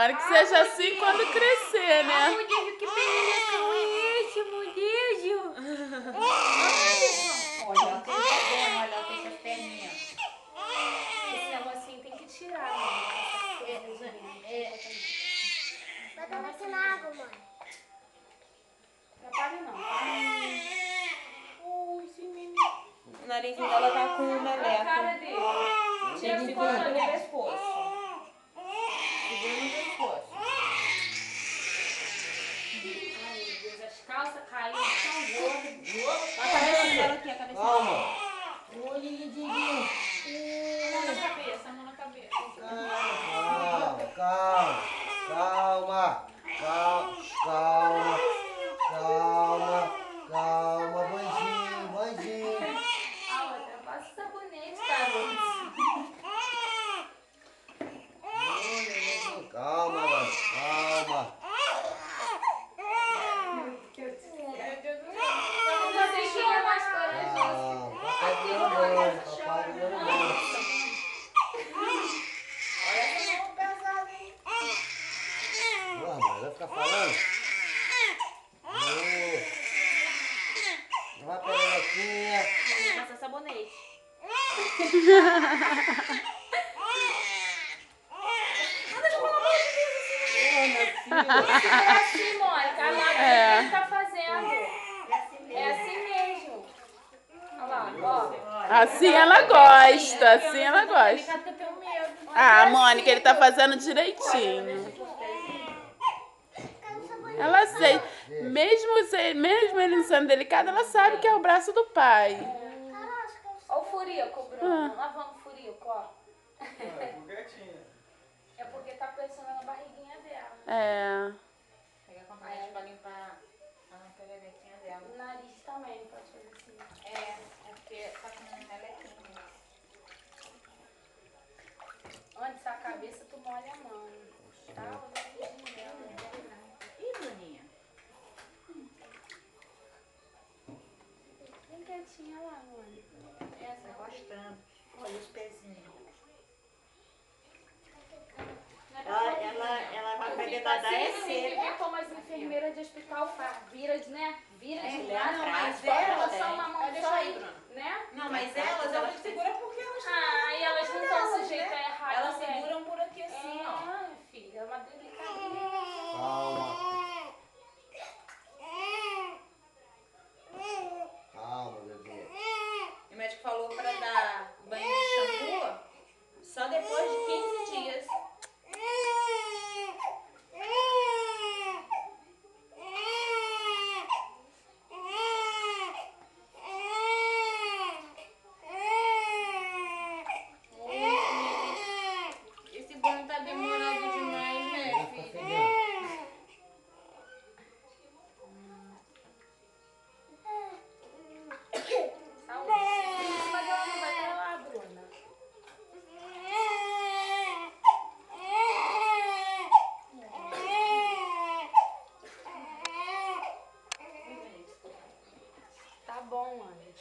Tomara que seja assim quando crescer, né? Ai, Mudígio, que perereca é esse, Mudígio? Olha, tem cabelo, olha, tem essas perninhas. Esse negocinho tem que tirar, Vai dar aqui na água, mãe. Não atrapalha não, tá? Esse menino. O narizinho dela tá com um Olha a cara meleco. dele. Tira o Segura coço no ali. pescoço. Segura no pescoço. Ai, meu Deus, as calças caíram, tão gordas. A cabeça dela aqui, a cabeça dela. Calma. Oi, Diguinho. Mão na cabeça, mão na cabeça. Calma, calma, calma, calma, calma, calma, banjinho, banjinho. A outra, passa sabonete, garoto. Calma, mano, calma. Não deixou mais corajoso. Calma, papai dando banho, papai dando banho. Olha essa mão pesada, hein? Ué, mãe, vai ficar falando? Não vai pererequinha. Passa sabonete. É assim, Mônica. A Maria que tá fazendo. É assim mesmo. Olha lá, ó. Assim ela gosta, assim ela gosta. Eu tenho medo. Ah, Mônica, ele tá fazendo direitinho. Ela sei, mesmo ele não sendo delicado, ela sabe que é o braço do pai. Olha o furico, Bruno. Lá vamos, furico, ó. É porque tá pressionando a barriguinha dela. É. Pega com a caneta pra limpar a pererequinha dela. O nariz também pode fazer assim. É porque tá com um melequinho. Onde está a cabeça, tu molha a mão. Tá? O narizinho dela. Ih, Bruninha. Bem quietinha lá, Mônica. Essa, gostando. Olha os pezinhos. Ela vai fazer dadá é Tem que cedo. ver como as enfermeiras de hospital fazem. Vira de, né? Vira de É, lá, não, mas mas elas elas, só uma mão deixa só aí, aí, Bruno. né? Não, mas elas seguram porque elas Ah, e elas não estão sujeitas a errar Elas também. seguram por aqui assim, ó. É, filha, é uma delicadeza. Calma. Calma, bebê. O médico falou pra dar banho de shampoo só depois de 15 dias. Esse banho tá demorando demais, né, Vai ficar filha? fedendo. Saúde. Isso vai lá, vai pra lá, Bruna. Tá bom, Anne.